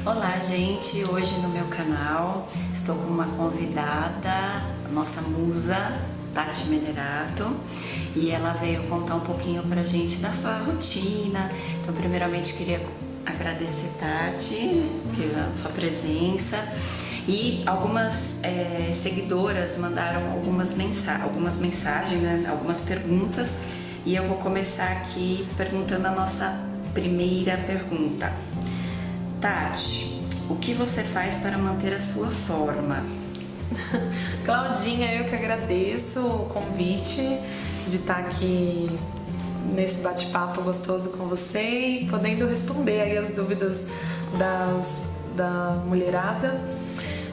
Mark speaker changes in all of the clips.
Speaker 1: Olá, gente! Hoje no meu canal estou com uma convidada, nossa musa, Tati Menerato, e ela veio contar um pouquinho pra gente da sua rotina. Então, primeiramente, queria agradecer, Tati, pela sua presença. E algumas seguidoras mandaram algumas mensagens, né, algumas perguntas, e eu vou começar aqui perguntando a nossa primeira pergunta. Tati, o que você faz para manter a sua forma?
Speaker 2: Claudinha, eu que agradeço o convite de estar aqui nesse bate-papo gostoso com você e podendo responder aí as dúvidas da mulherada.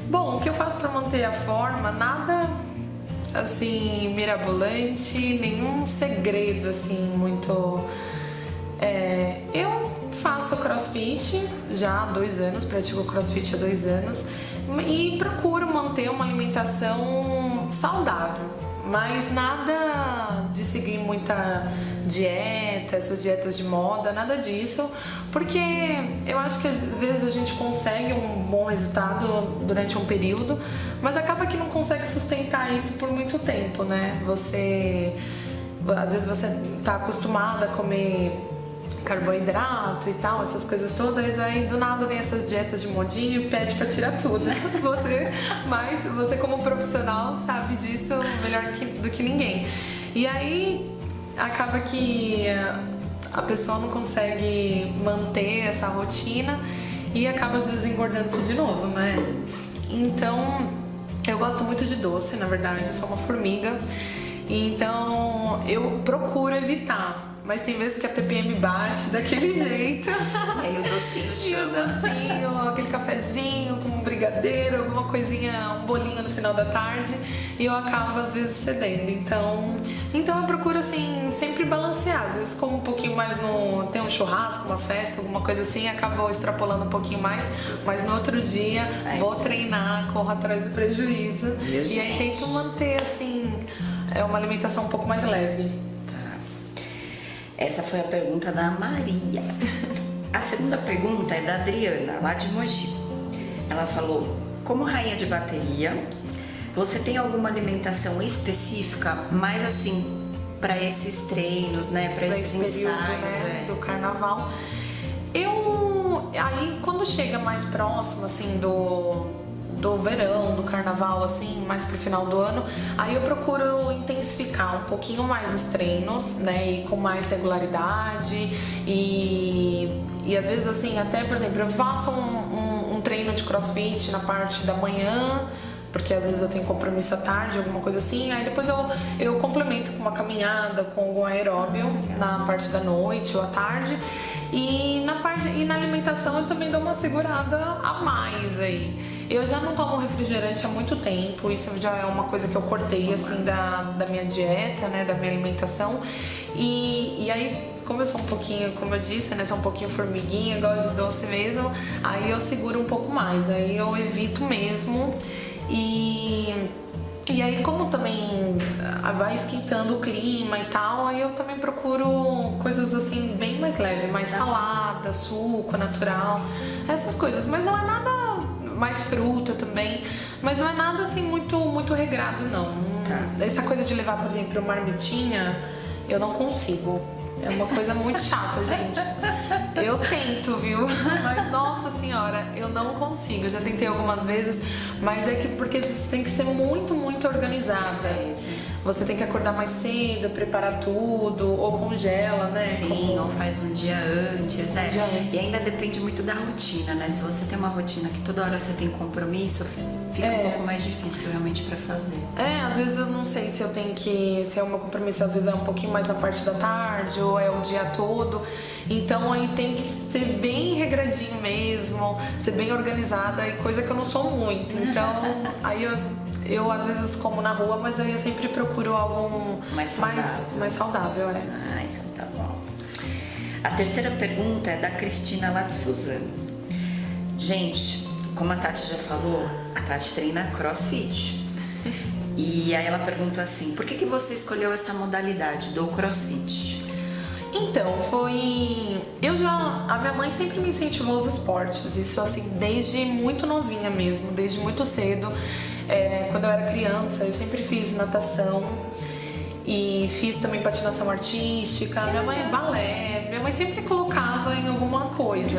Speaker 2: Bom, o que eu faço para manter a forma? Nada assim mirabolante, nenhum segredo assim muito. Eu faço crossfit já há 2 anos, pratico crossfit há 2 anos e procuro manter uma alimentação saudável, mas nada de seguir muita dieta, essas dietas de moda, nada disso, porque eu acho que às vezes a gente consegue um bom resultado durante um período, mas acaba que não consegue sustentar isso por muito tempo, né? Às vezes você tá acostumada a comer carboidrato e tal, essas coisas todas, aí do nada vem essas dietas de modinha e pede pra tirar tudo. Mas você como profissional sabe disso melhor do que ninguém. E aí acaba que a pessoa não consegue manter essa rotina e acaba às vezes engordando tudo de novo, né? Então eu gosto muito de doce, na verdade, eu sou uma formiga, então eu procuro evitar. Mas tem vezes que a TPM bate daquele jeito.
Speaker 1: Aí o docinho chama.
Speaker 2: E o docinho, aquele cafezinho com um brigadeiro, alguma coisinha, um bolinho no final da tarde. E eu acabo às vezes cedendo. Então eu procuro assim, sempre balancear. Às vezes como um pouquinho mais tem um churrasco, uma festa, alguma coisa assim, acabo extrapolando um pouquinho mais. Mas no outro dia vou treinar, corro atrás do prejuízo. E aí tento manter assim, uma alimentação um pouco mais leve.
Speaker 1: Essa foi a pergunta da Maria. A segunda pergunta é da Adriana, lá de Mogi. Ela falou: como rainha de bateria, você tem alguma alimentação específica, mais assim, para esses treinos, né? Para esses
Speaker 2: período,
Speaker 1: ensaios,
Speaker 2: né, do carnaval. Aí quando chega mais próximo, assim, do verão, do carnaval, assim, mais pro final do ano, aí eu procuro intensificar um pouquinho mais os treinos, né, e com mais regularidade e às vezes assim, até, por exemplo, eu faço um treino de crossfit na parte da manhã, porque às vezes eu tenho compromisso à tarde, alguma coisa assim, aí depois eu complemento com uma caminhada, com algum aeróbio na parte da noite ou à tarde. E na alimentação eu também dou uma segurada a mais aí. Eu já não tomo refrigerante há muito tempo, isso já é uma coisa que eu cortei assim da minha dieta, né, da minha alimentação. E aí, como eu sou um pouquinho, como eu disse, né, sou um pouquinho formiguinha, gosto de doce mesmo, aí eu seguro um pouco mais, aí eu evito mesmo. E aí, como também vai esquentando o clima e tal, aí eu também procuro coisas assim bem mais leves, mais salada, suco natural, essas coisas. Mas não é nada, mais fruta também, mas não é nada assim muito regrado, não. Essa coisa de levar, por exemplo, marmitinha, eu não consigo. É uma coisa muito chata, gente. Eu tento, viu? Mas, nossa senhora, eu não consigo. Eu já tentei algumas vezes, mas porque você tem que ser muito organizada. Você tem que acordar mais cedo, preparar tudo, ou congela, né?
Speaker 1: Sim, ou faz um dia antes, E ainda depende muito da rotina, né? Se você tem uma rotina que toda hora você tem compromisso, fica um pouco mais difícil realmente pra fazer.
Speaker 2: Às vezes eu não sei se se é o meu compromisso, às vezes é um pouquinho mais na parte da tarde, ou é o dia todo. Então aí tem que ser bem regradinho mesmo, ser bem organizada, e coisa que eu não sou muito. Então aí eu às vezes como na rua, mas aí eu sempre procuro algo mais saudável.
Speaker 1: Então tá bom. A terceira pergunta é da Cristina, lá de Suzano. Gente, como a Tati já falou, a Tati treina crossfit. E aí ela pergunta assim: por que você escolheu essa modalidade do crossfit?
Speaker 2: Então, a minha mãe sempre me incentivou aos esportes, isso assim, desde muito novinha mesmo, desde muito cedo. Quando eu era criança, eu sempre fiz natação e fiz também patinação artística. Minha mãe, balé, minha mãe sempre colocava em alguma coisa.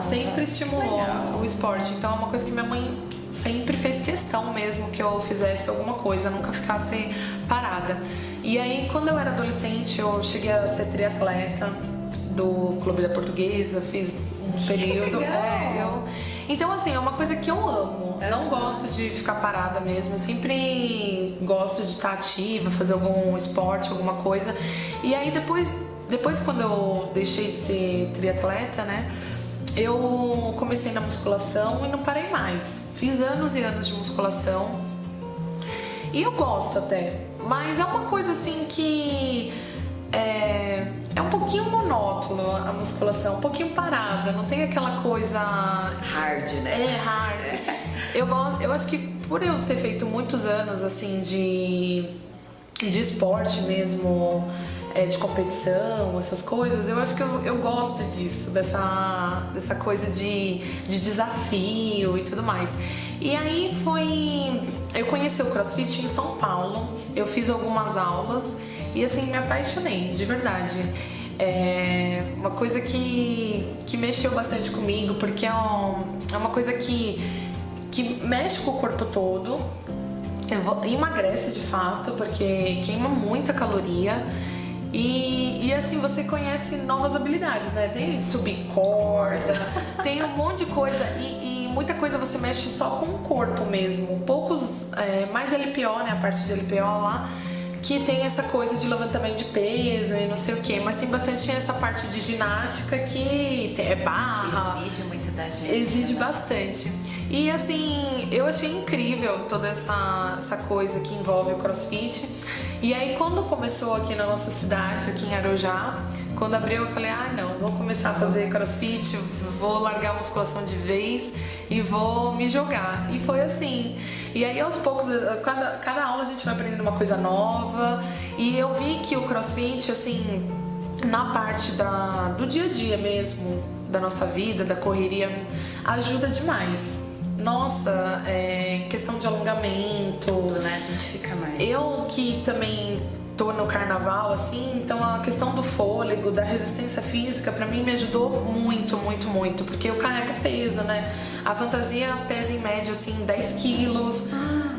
Speaker 2: Sempre estimulou o esporte. Então é uma coisa que minha mãe sempre fez questão mesmo que eu fizesse alguma coisa, nunca ficasse parada. E aí, quando eu era adolescente, eu cheguei a ser triatleta do Clube da Portuguesa, fiz um período. Então, assim, é uma coisa que eu amo. Eu não gosto de ficar parada mesmo. Eu sempre gosto de estar ativa, fazer algum esporte, alguma coisa. E aí, depois quando eu deixei de ser triatleta, né? Eu comecei na musculação e não parei mais. Fiz anos e anos de musculação. E eu gosto até. Mas é uma coisa assim que... É um pouquinho monótono a musculação, um pouquinho parada, não tem aquela coisa...
Speaker 1: Hard, né?
Speaker 2: Hard. Eu acho que por eu ter feito muitos anos, assim, de esporte mesmo, de competição, essas coisas, eu acho que eu gosto disso, dessa coisa de desafio e tudo mais. E aí eu conheci o CrossFit em São Paulo, eu fiz algumas aulas e assim, me apaixonei, de verdade. É uma coisa que mexeu bastante comigo, porque é uma coisa que mexe com o corpo todo, emagrece de fato, porque queima muita caloria. E assim, você conhece novas habilidades, né? Tem de subir corda, tem um monte de coisa e muita coisa você mexe só com o corpo mesmo. Poucos, mais LPO, né? A parte de LPO lá, que tem essa coisa de levantamento de peso e não sei o que, mas tem bastante essa parte de ginástica que é barra.
Speaker 1: Exige muito da gente.
Speaker 2: Exige bastante. E assim, eu achei incrível toda essa coisa que envolve o CrossFit. E aí quando começou aqui na nossa cidade, aqui em Arujá, quando abriu eu falei, não, vou começar a fazer CrossFit, vou largar a musculação de vez e vou me jogar. E foi assim. E aí aos poucos, cada aula a gente vai aprendendo uma coisa nova. E eu vi que o CrossFit, assim, na parte do dia a dia mesmo, da nossa vida, da correria, ajuda demais. Nossa, questão de alongamento.
Speaker 1: Tudo, né? A gente fica mais.
Speaker 2: Eu que também tô no carnaval, assim, então a questão do fôlego, da resistência física, pra mim me ajudou muito, muito, muito, porque eu carrego peso, né? A fantasia pesa em média, assim, 10 quilos.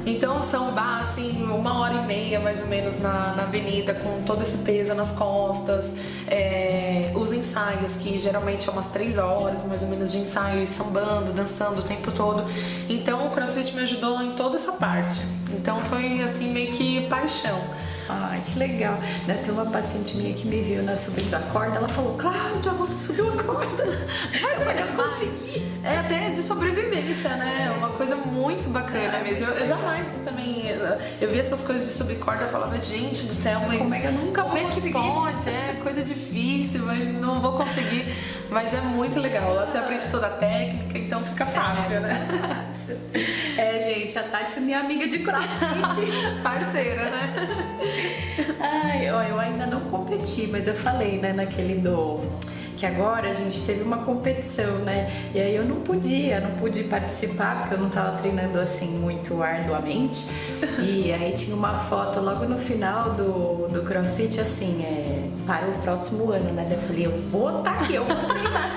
Speaker 2: Então são, assim, 1h30 mais ou menos na avenida, com todo esse peso nas costas. Os ensaios, que geralmente é umas 3 horas mais ou menos de ensaio, sambando, dançando o tempo todo. Então o CrossFit me ajudou em toda essa parte. Então foi, assim, meio que paixão.
Speaker 1: Ai, que legal. Tem uma paciente minha que me viu subindo a corda, ela falou, Cláudia, você subiu a corda. Eu falei, eu consegui.
Speaker 2: É até de sobrevivência, né? Uma coisa muito bacana mesmo. Eu jamais também... Eu vi essas coisas de subir corda e falava, gente do céu, mas...
Speaker 1: Como é que eu nunca vou conseguir?
Speaker 2: Como é que pode? É coisa difícil, mas não vou conseguir. Mas é muito legal. Lá você aprende toda a técnica, então fica fácil, né?
Speaker 1: Gente, a Tati é minha amiga de CrossFit.
Speaker 2: Parceira, né?
Speaker 1: Eu ainda não competi, mas eu falei, né, naquele que agora a gente teve uma competição, né? E aí eu não pude participar, porque eu não tava treinando assim muito arduamente. E aí tinha uma foto logo no final do CrossFit, assim, para o próximo ano, né? Eu falei, eu vou estar aqui, eu vou treinar.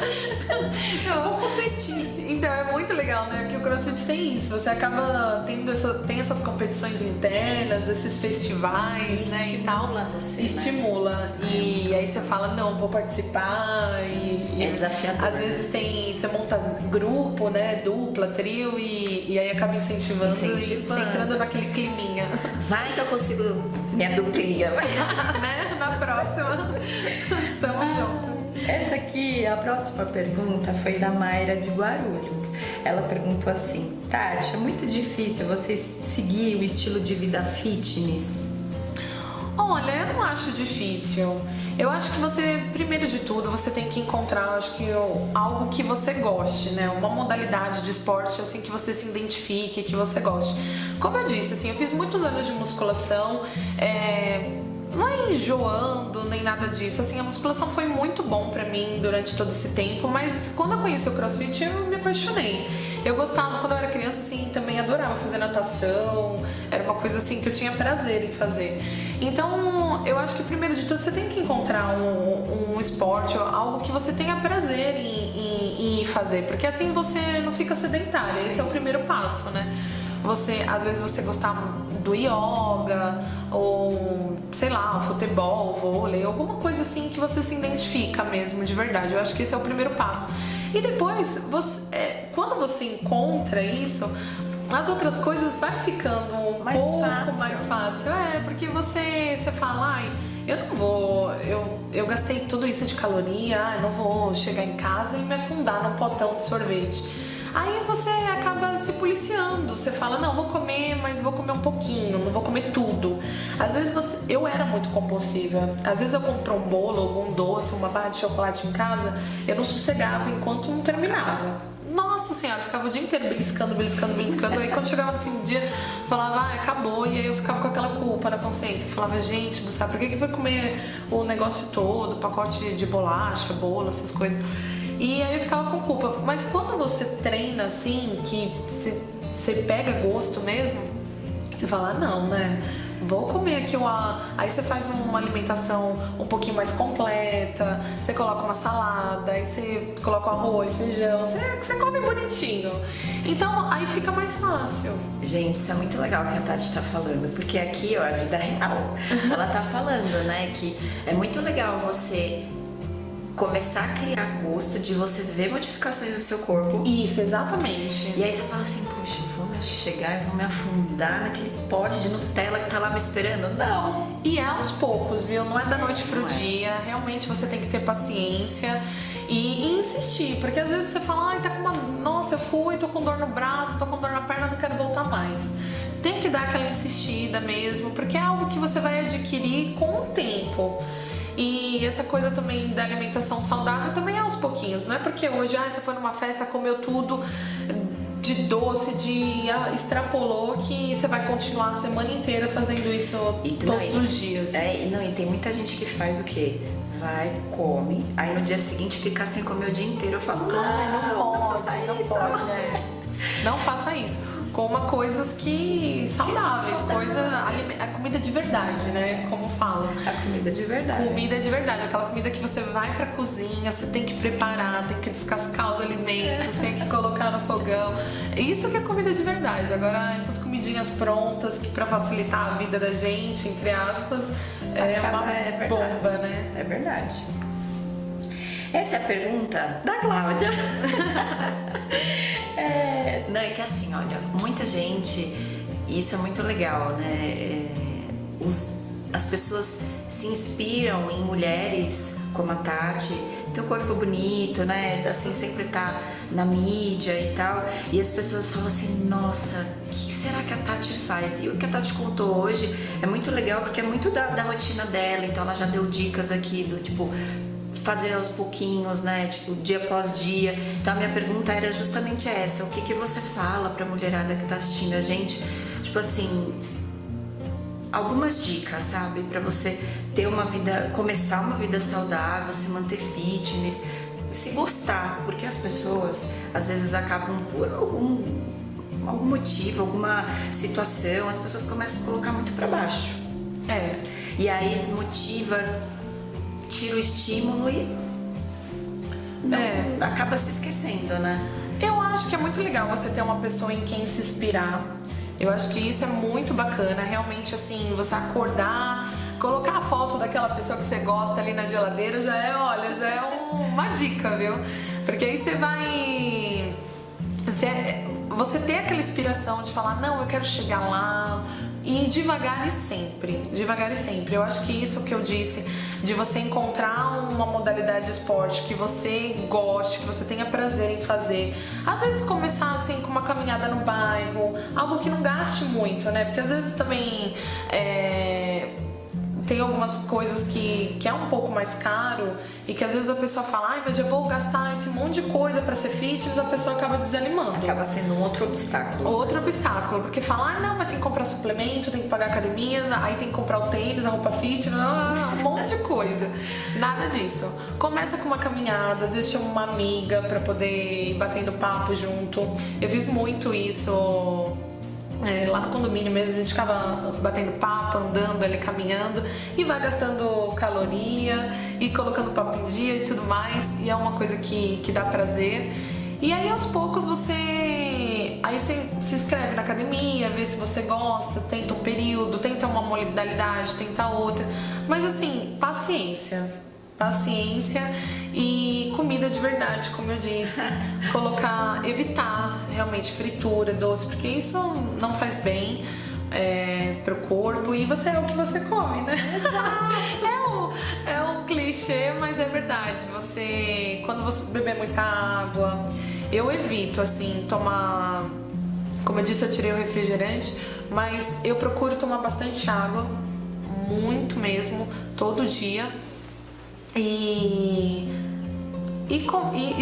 Speaker 1: Eu vou competir.
Speaker 2: Então é muito legal, né? Que o CrossFit tem isso. Você acaba tem essas competições internas, esses festivais, né? E tal.
Speaker 1: Você,
Speaker 2: estimula. Né? E aí você fala, não, vou participar.
Speaker 1: É desafiador.
Speaker 2: Às vezes você monta grupo, né? Dupla, trio, e aí acaba incentivando. E você entrando naquele climinha.
Speaker 1: Vai que eu consigo minha duplinha. Vai.
Speaker 2: Né? Na próxima. Tamo junto.
Speaker 1: Essa aqui, a próxima pergunta foi da Mayra de Guarulhos. Ela perguntou assim, Tati, é muito difícil você seguir o estilo de vida fitness?
Speaker 2: Olha, eu não acho difícil. Eu acho que você, primeiro de tudo, você tem que encontrar, acho que algo que você goste, né? Uma modalidade de esporte, assim, que você se identifique, que você goste. Como eu disse, assim, eu fiz muitos anos de musculação, não é enjoando nem nada disso, assim, a musculação foi muito bom pra mim durante todo esse tempo, mas quando eu conheci o CrossFit eu me apaixonei. Eu gostava, quando eu era criança, assim, também adorava fazer natação, era uma coisa assim que eu tinha prazer em fazer. Então, eu acho que primeiro de tudo você tem que encontrar um esporte, algo que você tenha prazer em fazer, porque assim você não fica sedentária, esse é o primeiro passo, né? Às vezes você gostar do yoga, ou sei lá, futebol, vôlei, alguma coisa assim que você se identifica mesmo, de verdade. Eu acho que esse é o primeiro passo. E depois, quando você encontra isso, as outras coisas vai ficando um pouco mais fácil. Porque você fala, ai, eu não vou, eu gastei tudo isso de caloria, eu não vou chegar em casa e me afundar num potão de sorvete. Aí você acaba se policiando, você fala, não, vou comer, mas vou comer um pouquinho, não vou comer tudo. Às vezes eu era muito compulsiva, às vezes eu compro um bolo, algum doce, uma barra de chocolate em casa, eu não sossegava enquanto não terminava. Nossa senhora, eu ficava o dia inteiro beliscando, aí quando chegava no fim do dia, eu falava, acabou, e aí eu ficava com aquela culpa na consciência, eu falava, gente do céu, por que foi comer o negócio todo, o pacote de bolacha, bolo, essas coisas? E aí eu ficava com culpa. Mas quando você treina assim, que você pega gosto mesmo, você fala, não, né? Vou comer aqui Aí você faz uma alimentação um pouquinho mais completa, você coloca uma salada, aí você coloca arroz, feijão, você come bonitinho. Então aí fica mais fácil.
Speaker 1: Gente, isso é muito legal que a Tati tá falando, porque aqui, ó, é a vida real. Ela tá falando, né, que é muito legal você começar a criar gosto de você ver modificações no seu corpo.
Speaker 2: Isso, exatamente.
Speaker 1: E aí você fala assim, poxa, vou chegar e vou me afundar naquele pote de Nutella que tá lá me esperando. Não.
Speaker 2: E é aos poucos, viu? Não é da noite pro dia. Realmente você tem que ter paciência e insistir. Porque às vezes você fala, ai, tá com uma... Nossa, eu fui, tô com dor no braço, tô com dor na perna, não quero voltar mais. Tem que dar aquela insistida mesmo, porque é algo que você vai adquirir com o tempo. E essa coisa também da alimentação saudável também é aos pouquinhos, não é porque hoje você foi numa festa, comeu tudo de doce, extrapolou, que você vai continuar a semana inteira fazendo isso todos os dias.
Speaker 1: E tem muita gente que faz o quê? Vai, come, aí no dia seguinte fica sem comer o dia inteiro. Eu falo,
Speaker 2: não pode, né? Não faça isso. Coma coisas saudáveis, a comida de verdade, né? Como fala.
Speaker 1: A comida de verdade.
Speaker 2: Comida de verdade, aquela comida que você vai pra cozinha, você tem que preparar, tem que descascar os alimentos, tem que colocar no fogão. Isso que é comida de verdade. Agora, essas comidinhas prontas, que pra facilitar a vida da gente, entre aspas, é uma bomba, né?
Speaker 1: É verdade. Essa é a pergunta da Cláudia. Não, é que assim, olha, muita gente, e isso é muito legal, né? As pessoas se inspiram em mulheres como a Tati, tem um corpo bonito, né? Assim, sempre tá na mídia e tal. E as pessoas falam assim, nossa, o que será que a Tati faz? E o que a Tati contou hoje é muito legal, porque é muito da rotina dela. Então ela já deu dicas aqui do tipo... fazer aos pouquinhos, né, tipo, dia após dia. Então a minha pergunta era justamente essa, o que você fala pra mulherada que tá assistindo a gente, tipo assim, algumas dicas, sabe, pra você ter uma vida, começar uma vida saudável, se manter fitness, se gostar, porque as pessoas às vezes acabam por algum motivo, alguma situação, as pessoas começam a colocar muito pra baixo. E aí desmotiva, tira o estímulo e acaba se esquecendo, né?
Speaker 2: Eu acho que é muito legal você ter uma pessoa em quem se inspirar. Eu acho que isso é muito bacana, realmente, assim, você acordar, colocar a foto daquela pessoa que você gosta ali na geladeira já é uma dica, viu? Porque aí você vai... Você ter aquela inspiração de falar, não, eu quero chegar lá, e devagar e sempre. Eu acho que isso que eu disse, de você encontrar uma modalidade de esporte que você goste, que você tenha prazer em fazer. Às vezes começar assim com uma caminhada no bairro, algo que não gaste muito, né? Porque às vezes também tem algumas coisas que é um pouco mais caro e que às vezes a pessoa fala, ai, mas eu vou gastar esse monte de coisa pra ser fitness, a pessoa acaba desanimando.
Speaker 1: Acaba sendo um outro obstáculo.
Speaker 2: Outro obstáculo, porque fala, ah, não, mas tem que comprar suplemento, tem que pagar academia, aí tem que comprar o tênis, a roupa fitness, um monte de coisa. Nada disso. Começa com uma caminhada, às vezes chama uma amiga pra poder ir batendo papo junto. Eu fiz muito isso. Lá no condomínio mesmo, a gente ficava batendo papo, andando ali, caminhando e vai gastando caloria e colocando papo em dia e tudo mais, e é uma coisa que dá prazer. E aí aos poucos você se inscreve na academia, vê se você gosta, tenta um período, tenta uma modalidade, tenta outra, mas assim, paciência e comida de verdade, como eu disse, evitar realmente fritura, doce, porque isso não faz bem pro corpo e você é o que você come, né? É um clichê, mas é verdade. Quando você beber muita água, eu evito assim tomar, como eu disse, eu tirei o refrigerante, mas eu procuro tomar bastante água, muito mesmo, todo dia. E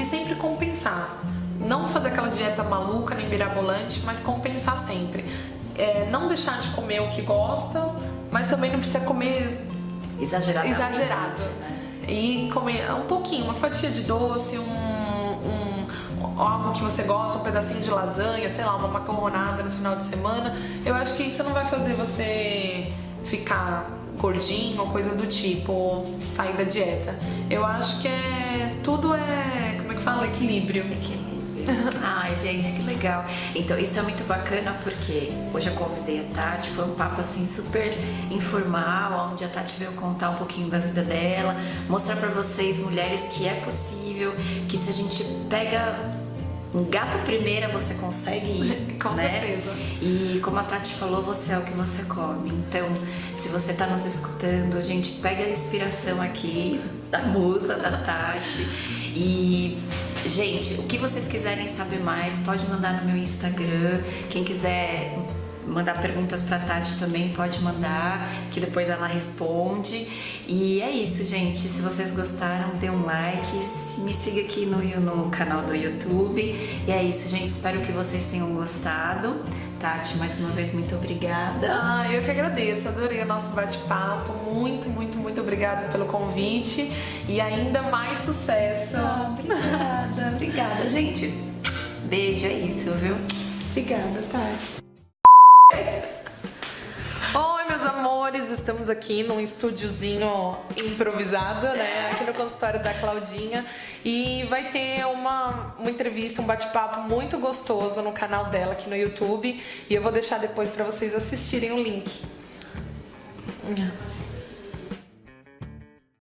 Speaker 2: sempre compensar. Não fazer aquelas dietas maluca nem mirabolante, mas compensar sempre. Não deixar de comer o que gosta, mas também não precisa comer exagerado.
Speaker 1: Né?
Speaker 2: E comer um pouquinho, uma fatia de doce, algo que você gosta, um pedacinho de lasanha, sei lá, uma macarronada no final de semana. Eu acho que isso não vai fazer você ficar gordinho ou coisa do tipo, ou sair da dieta. Eu acho que tudo é, como é que fala? Equilíbrio.
Speaker 1: Ai, gente, que legal. Então, isso é muito bacana porque hoje eu convidei a Tati, foi um papo assim super informal, onde a Tati veio contar um pouquinho da vida dela, mostrar pra vocês, mulheres, que é possível, que se a gente engata a primeira, você consegue ir,
Speaker 2: Com certeza.
Speaker 1: E como a Tati falou, você é o que você come. Então, se você tá nos escutando, a gente pega a inspiração aqui da musa, da Tati. E, gente, o que vocês quiserem saber mais, pode mandar no meu Instagram. Quem quiser mandar perguntas pra Tati também pode mandar, que depois ela responde. E é isso, gente. Se vocês gostaram, dê um like, me siga aqui no canal do YouTube. E é isso, gente. Espero que vocês tenham gostado. Tati, mais uma vez, muito obrigada.
Speaker 2: Eu que agradeço, adorei o nosso bate-papo. Muito, muito, muito obrigada pelo convite e ainda mais sucesso.
Speaker 1: Obrigada, gente. Beijo, é isso, viu?
Speaker 2: Obrigada, Tati. Oi, meus amores, estamos aqui num estúdiozinho improvisado, né? Aqui no consultório da Claudinha. E vai ter uma entrevista, um bate-papo muito gostoso no canal dela aqui no YouTube. E eu vou deixar depois pra vocês assistirem o link.